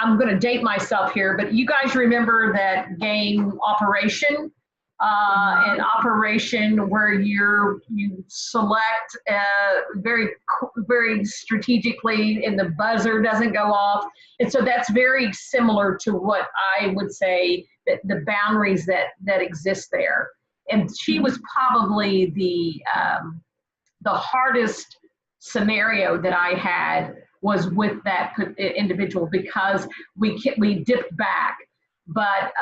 Speaker 2: going to date myself here, but you guys remember that game Operation? An operation where you select very strategically and the buzzer doesn't go off. And so that's very similar to what I would say that the boundaries that exist there. And she was probably the hardest scenario that I had was with that individual because we dipped back. But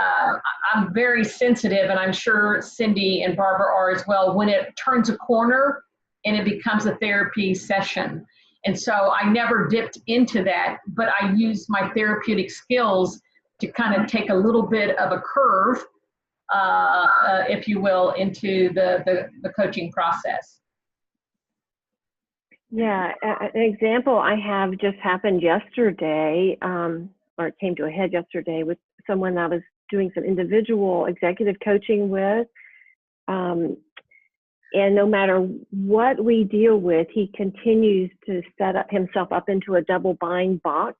Speaker 2: I'm very sensitive, and I'm sure Cindy and Barbara are as well, when it turns a corner and it becomes a therapy session. And so I never dipped into that, but I used my therapeutic skills to kind of take a little bit of a curve, if you will, into the coaching process.
Speaker 4: Yeah, an example I have just happened yesterday, or it came to a head yesterday with someone I was doing some individual executive coaching with. And no matter what we deal with, he continues to set up himself up into a double bind box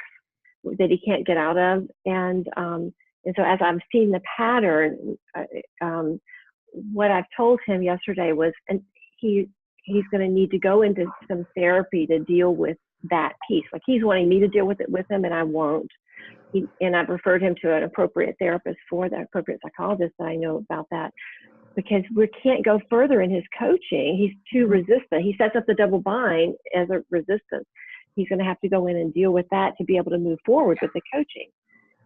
Speaker 4: that he can't get out of. And so as I've seen the pattern, what I've told him yesterday was, and he's going to need to go into some therapy to deal with that piece. Like he's wanting me to deal with it with him, and I won't. And I've referred him to an appropriate therapist for that, appropriate psychologist that I know about that, because we can't go further in his coaching. He's too resistant. He sets up the double bind as a resistance. He's going to have to go in and deal with that to be able to move forward with the coaching.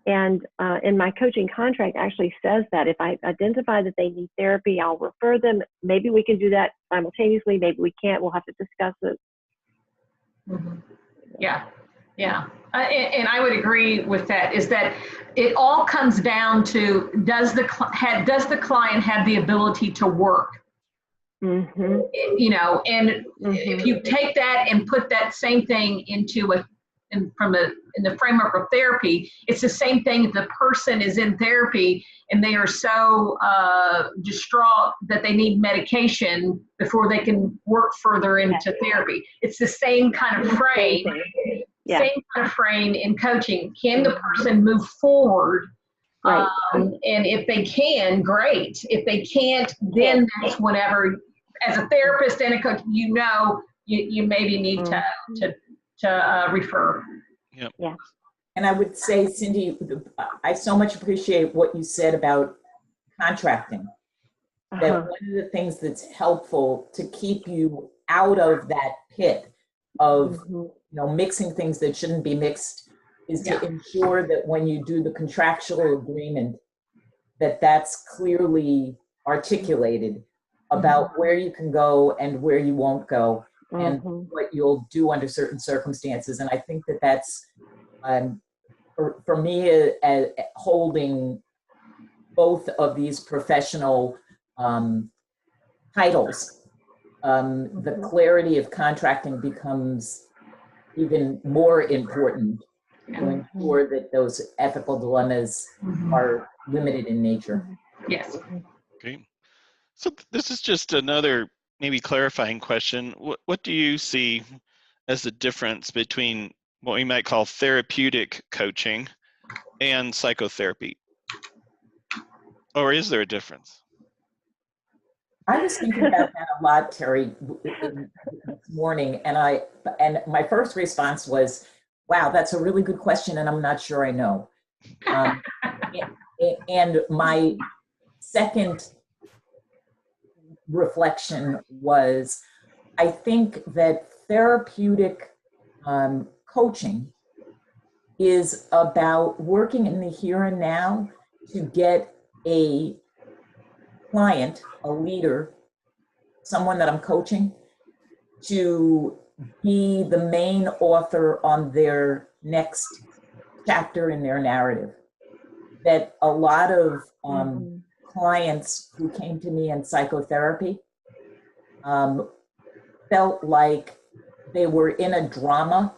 Speaker 4: And in my coaching contract actually says that if I identify that they need therapy, I'll refer them. Maybe we can do that simultaneously. Maybe we can't. We'll have to discuss it.
Speaker 2: Mm-hmm. Yeah. Yeah. And I would agree with that, is that it all comes down to, does the client have the ability to work?
Speaker 4: Mhm.
Speaker 2: You know, and if you take that and put that same thing into in the framework of therapy, it's the same thing if the person is in therapy and they are so distraught that they need medication before they can work further into therapy. It's the same kind of frame.
Speaker 4: Yeah.
Speaker 2: Same kind of frame in coaching. Can the person move forward?
Speaker 4: Right.
Speaker 2: And if they can, great. If they can't, then that's whenever, as a therapist and a coach, you know, you maybe need to refer.
Speaker 1: Yep.
Speaker 4: Yeah.
Speaker 3: And I would say, Cindy, I so much appreciate what you said about contracting. That one of the things that's helpful to keep you out of that pit of you know, mixing things that shouldn't be mixed is to ensure that when you do the contractual agreement, that that's clearly articulated about where you can go and where you won't go, and what you'll do under certain circumstances. And I think that that's, for me, holding both of these professional titles, the clarity of contracting becomes even more important to ensure that those ethical dilemmas are limited in nature.
Speaker 2: Yes.
Speaker 1: Okay. So this is just another maybe clarifying question. What do you see as the difference between what we might call therapeutic coaching and psychotherapy? Or is there a difference?
Speaker 3: I was thinking about that a lot, Terry, this morning, and my first response was, wow, that's a really good question, and I'm not sure I know. And my second reflection was, I think that therapeutic coaching is about working in the here and now to get a client, a leader, someone that I'm coaching, to be the main author on their next chapter in their narrative. That a lot of clients who came to me in psychotherapy felt like they were in a drama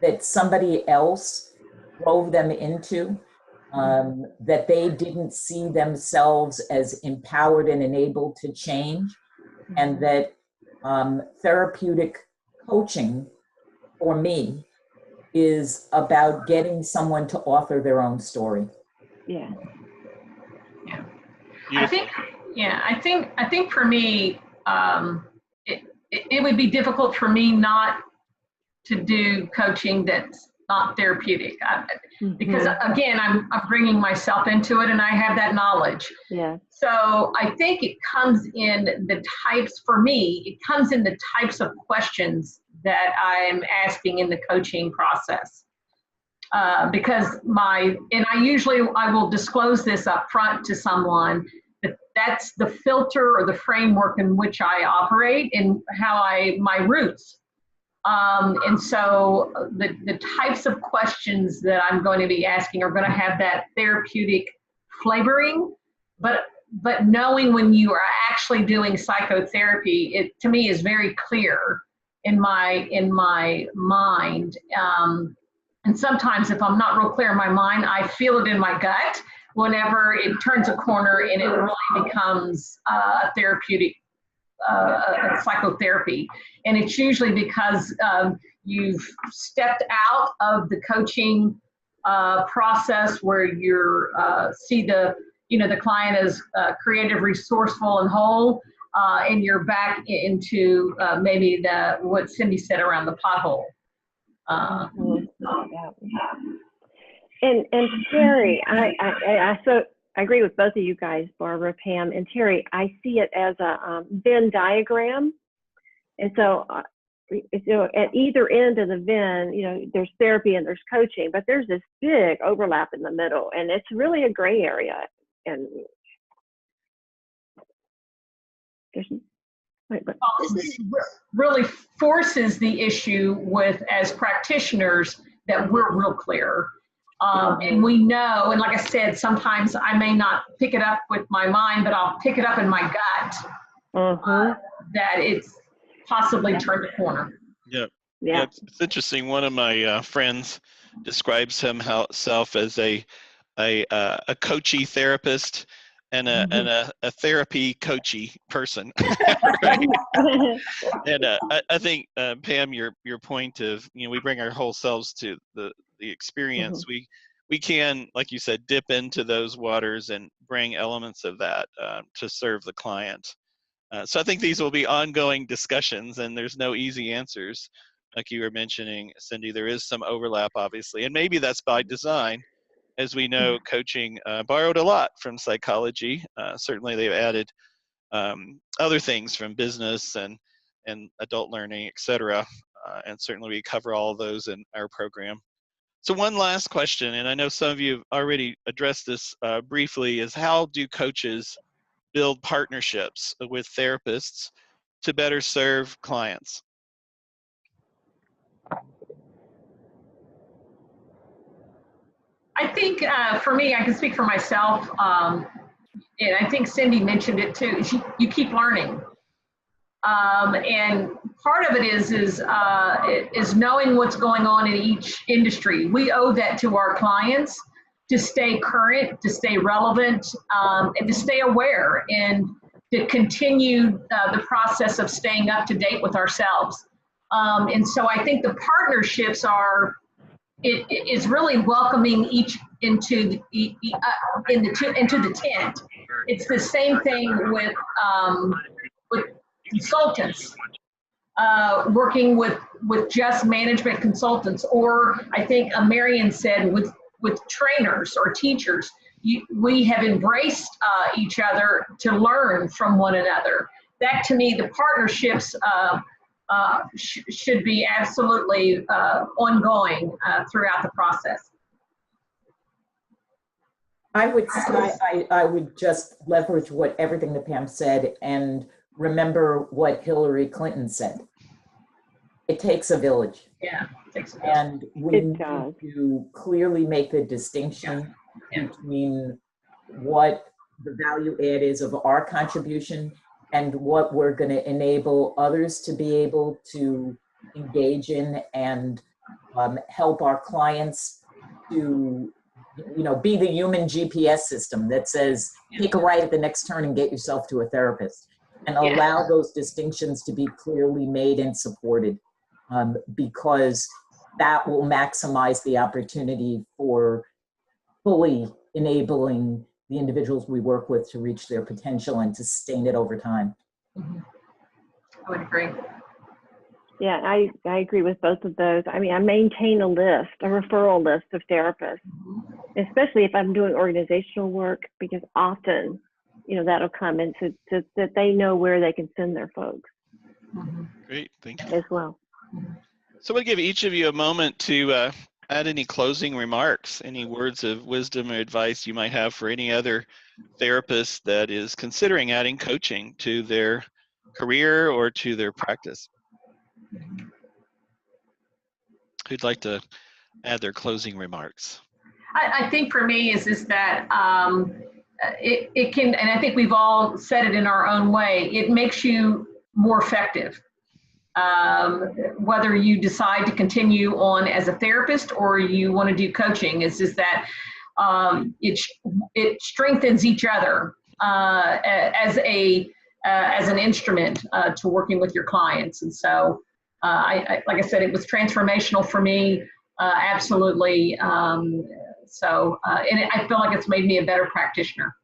Speaker 3: that somebody else drove them into, that they didn't see themselves as empowered and enabled to change, and that therapeutic coaching for me is about getting someone to author their own story.
Speaker 4: Yeah.
Speaker 2: Yeah.
Speaker 1: Beautiful.
Speaker 2: I think for me, it would be difficult for me not to do coaching that's not therapeutic, because again, I'm bringing myself into it and I have that knowledge.
Speaker 4: Yeah.
Speaker 2: So I think it comes in the types, for me, it comes in the types of questions that I'm asking in the coaching process. Because I will disclose this up front to someone, that that's the filter or the framework in which I operate and my roots. And so the types of questions that I'm going to be asking are going to have that therapeutic flavoring, but knowing when you are actually doing psychotherapy, it to me is very clear in my mind. And sometimes if I'm not real clear in my mind, I feel it in my gut whenever it turns a corner and it really becomes therapeutic psychotherapy. And it's usually because you've stepped out of the coaching process where you're see the client as creative, resourceful, and whole, and you're back into maybe what Cindy said around the pothole.
Speaker 4: And Terry, I agree with both of you guys, Barbara, Pam, and Terry. I see it as a Venn diagram, and so at either end of the Venn, there's therapy and there's coaching, but there's this big overlap in the middle, and it's really a gray area. And there's
Speaker 2: this really forces the issue with, as practitioners, that we're real clear. And we know, and like I said, sometimes I may not pick it up with my mind, but I'll pick it up in my gut. that it's possibly turned a corner.
Speaker 1: Yeah.
Speaker 4: Yeah.
Speaker 1: It's interesting. One of my friends describes himself as a coachy therapist and a therapy coachy person. Right? And I think Pam, your point of, we bring our whole selves to the experience. We can, like you said, dip into those waters and bring elements of that to serve the client. So I think these will be ongoing discussions, and there's no easy answers. Like you were mentioning, Cindy, there is some overlap, obviously, and maybe that's by design. As we know, coaching borrowed a lot from psychology. Certainly they've added other things from business and adult learning, et cetera. And certainly we cover all of those in our program. So one last question, and I know some of you have already addressed this briefly, is how do coaches build partnerships with therapists to better serve clients?
Speaker 2: I think for me, I can speak for myself, and I think Cindy mentioned it too. You keep learning, and part of it is knowing what's going on in each industry. We owe that to our clients to stay current, to stay relevant, and to stay aware, and to continue the process of staying up to date with ourselves. And so I think the partnerships it is really welcoming each into the tent. It's the same thing with consultants, working with just management consultants, or I think Marion said with trainers or teachers. We have embraced each other to learn from one another. That, to me, the partnerships should be absolutely ongoing throughout the process.
Speaker 3: I would just leverage everything that Pam said and remember what Hillary Clinton said. It takes a village.
Speaker 2: Yeah, it takes a village.
Speaker 3: And we need to clearly make the distinction between what the value add is of our contribution and what we're going to enable others to be able to engage in and help our clients to, be the human GPS system that says, take a right at the next turn and get yourself to a therapist, and allow those distinctions to be clearly made and supported, because that will maximize the opportunity for fully enabling the individuals we work with to reach their potential and to sustain it over time.
Speaker 2: I would agree.
Speaker 4: Yeah, I agree with both of those. I mean, I maintain a referral list of therapists, especially if I'm doing organizational work, because often, that'll come in so that they know where they can send their folks.
Speaker 1: Great, thank you.
Speaker 4: As well.
Speaker 1: So we'll give each of you a moment to add any closing remarks, any words of wisdom or advice you might have for any other therapist that is considering adding coaching to their career or to their practice. Who'd like to add their closing remarks?
Speaker 2: I think for me is that it can, and I think we've all said it in our own way, it makes you more effective. Whether you decide to continue on as a therapist or you want to do coaching, it's just that it strengthens each other as an instrument to working with your clients. And so, like I said, it was transformational for me, absolutely. And I feel like it's made me a better practitioner.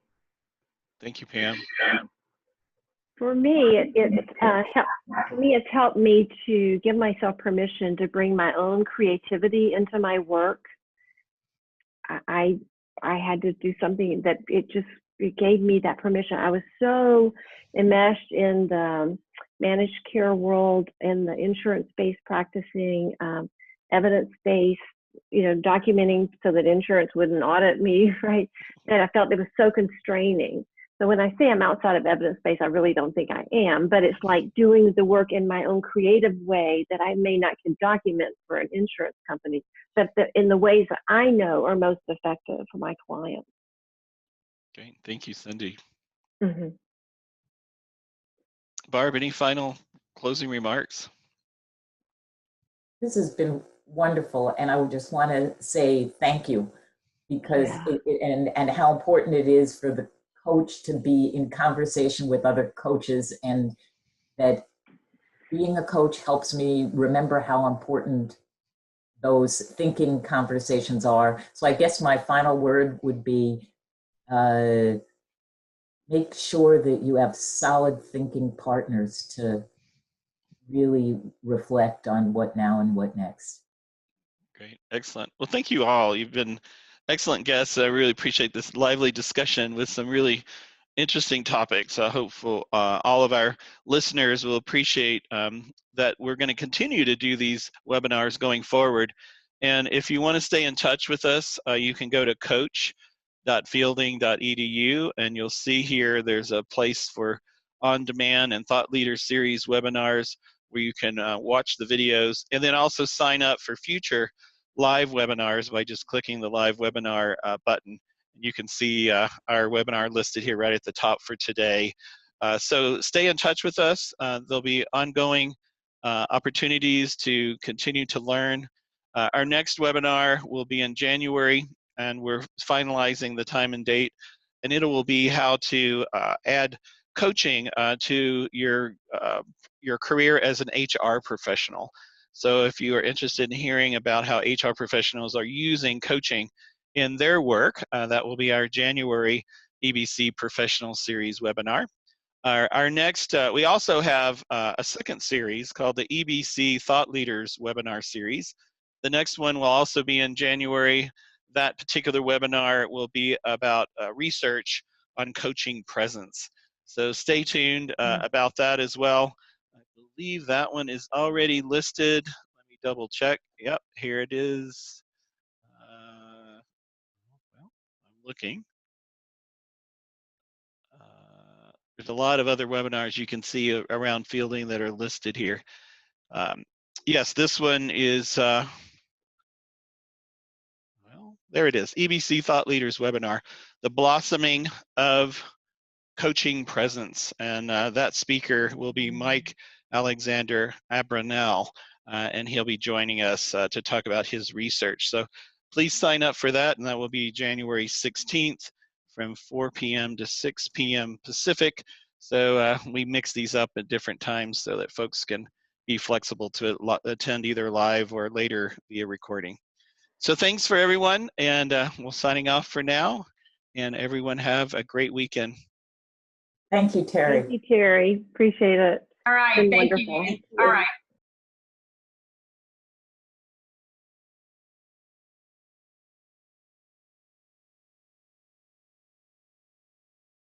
Speaker 1: Thank you, Pam.
Speaker 4: For me, it's helped me to give myself permission to bring my own creativity into my work. I had to do something that it gave me that permission. I was so enmeshed in the managed care world, in the insurance-based practicing, evidence-based, documenting so that insurance wouldn't audit me, right? And I felt it was so constraining. So when I say I'm outside of evidence-based, I really don't think I am, but it's like doing the work in my own creative way that I may not can document for an insurance company, but in the ways that I know are most effective for my clients.
Speaker 1: Okay, thank you, Cindy. Barb, any final closing remarks?
Speaker 3: This has been wonderful, and I would just want to say thank you, because and how important it is for the coach to be in conversation with other coaches, and that being a coach helps me remember how important those thinking conversations are. So I guess my final word would be make sure that you have solid thinking partners to really reflect on what now and what next.
Speaker 1: Great, excellent. Well, thank you all. You've been excellent guests. I really appreciate this lively discussion with some really interesting topics. I hope all of our listeners will appreciate that we're going to continue to do these webinars going forward. And if you want to stay in touch with us, you can go to coach.fielding.edu, and you'll see here there's a place for on-demand and thought leader series webinars where you can watch the videos, and then also sign up for future live webinars by just clicking the live webinar button. You can see our webinar listed here right at the top for today. So stay in touch with us. There'll be ongoing opportunities to continue to learn. Our next webinar will be in January, and we're finalizing the time and date, and it will be how to add coaching to your career as an HR professional. So if you are interested in hearing about how HR professionals are using coaching in their work, that will be our January EBC Professional Series Webinar. Our next, we also have a second series called the EBC Thought Leaders Webinar Series. The next one will also be in January. That particular webinar will be about research on coaching presence. So stay tuned about that as well. I believe that one is already listed. Let me double check. Yep, here it is. Well, I'm looking. There's a lot of other webinars you can see around fielding that are listed here. Yes, this one is, well, there it is, EBC Thought Leaders Webinar, The Blossoming of Coaching Presence. And that speaker will be Mike Alexander Abranel, and he'll be joining us to talk about his research. So please sign up for that, and that will be January 16th from 4 p.m. to 6 p.m. Pacific. So we mix these up at different times so that folks can be flexible to attend either live or later via recording. So thanks for everyone, and we're signing off for now, and everyone have a great weekend.
Speaker 3: Thank you, Terry.
Speaker 4: Thank you, Terry. Appreciate it.
Speaker 2: All right,
Speaker 4: Been
Speaker 2: thank
Speaker 4: wonderful.
Speaker 2: you. All right.